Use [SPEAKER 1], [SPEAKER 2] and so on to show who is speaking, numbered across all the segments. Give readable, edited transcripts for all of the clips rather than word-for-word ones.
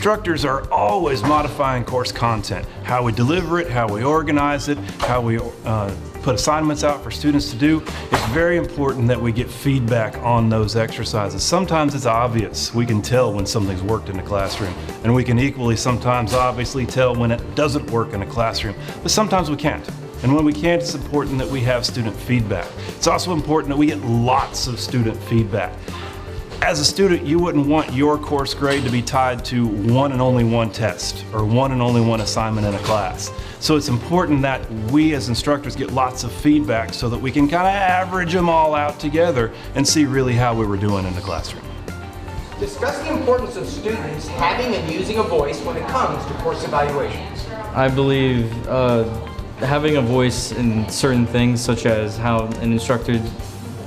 [SPEAKER 1] Instructors are always modifying course content, how we deliver it, how we organize it, how we put assignments out for students to do. It's very important that we get feedback on those exercises. Sometimes it's obvious. We can tell when something's worked in the classroom, and we can equally sometimes obviously tell when it doesn't work in a classroom, but sometimes we can't. And when we can't, it's important that we have student feedback. It's also important that we get lots of student feedback. As a student, you wouldn't want your course grade to be tied to one and only one test or one and only one assignment in a class. So it's important that we as instructors get lots of feedback so that we can kind of average them all out together and see really how we were doing in the classroom.
[SPEAKER 2] Discuss the importance of students having and using a voice when it comes to course evaluations.
[SPEAKER 3] I believe having a voice in certain things, such as how an instructor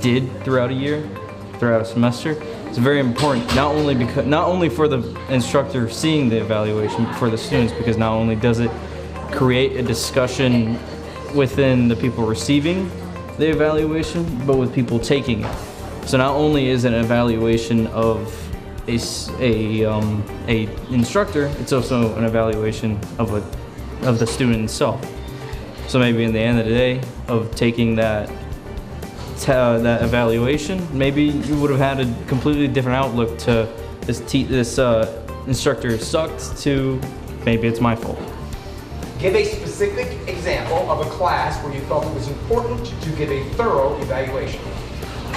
[SPEAKER 3] did throughout a year, throughout a semester, is very important. Not only for the instructor seeing the evaluation, but for the students, because not only does it create a discussion within the people receiving the evaluation, but with people taking it. So not only is it an evaluation of a instructor, it's also an evaluation of the student itself. So maybe in the end of the day of taking that evaluation, maybe you would have had a completely different outlook to this instructor sucked to maybe it's my fault.
[SPEAKER 2] Give a specific example of a class where you felt it was important to give a thorough evaluation.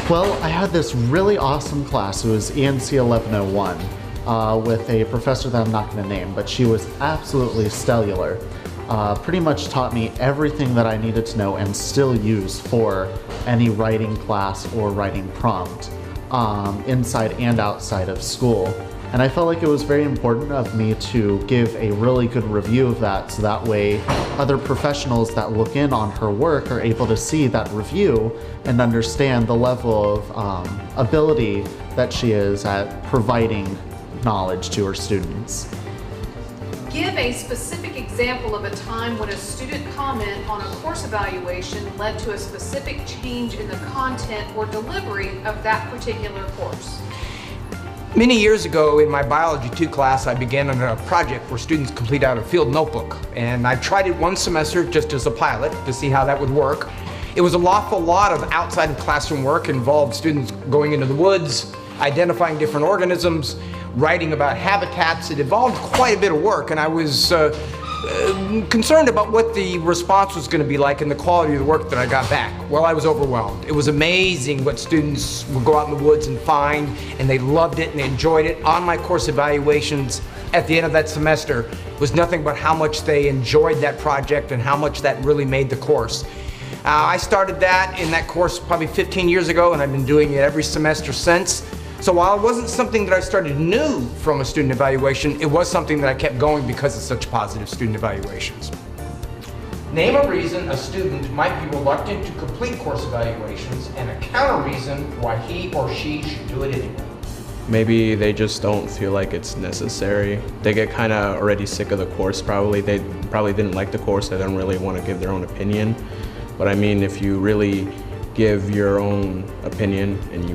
[SPEAKER 4] Well, I had this really awesome class. It was ENC 1101 with a professor that I'm not going to name, but she was absolutely stellar. Pretty much taught me everything that I needed to know and still use for any writing class or writing prompt inside and outside of school. And I felt like it was very important of me to give a really good review of that, so that way other professionals that look in on her work are able to see that review and understand the level of ability that she is at providing knowledge to her students.
[SPEAKER 5] Give a specific example of a time when a student comment on a course evaluation led to a specific change in the content or delivery of that particular course.
[SPEAKER 2] Many years ago in my Biology 2 class, I began on a project where students complete out a field notebook. And I tried it one semester just as a pilot to see how that would work. It was an awful lot of outside classroom work, involved students going into the woods, identifying different organisms, writing about habitats. It involved quite a bit of work, and I was concerned about what the response was going to be like and the quality of the work that I got back. Well, I was overwhelmed. It was amazing what students would go out in the woods and find, and they loved it and they enjoyed it. On my course evaluations at the end of that semester was nothing but how much they enjoyed that project and how much that really made the course. I started that in that course probably 15 years ago, and I've been doing it every semester since. So while it wasn't something that I started new from a student evaluation, it was something that I kept going because of such positive student evaluations. Name a reason a student might be reluctant to complete course evaluations and a counter reason why he or she should do it anyway.
[SPEAKER 6] Maybe they just don't feel like it's necessary. They get kind of already sick of the course probably. They probably didn't like the course. They don't really want to give their own opinion. But I mean, if you really give your own opinion and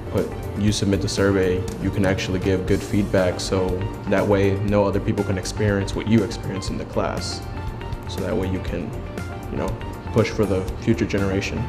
[SPEAKER 6] you submit the survey, you can actually give good feedback, so that way no other people can experience what you experience in the class. So that way you can, push for the future generation.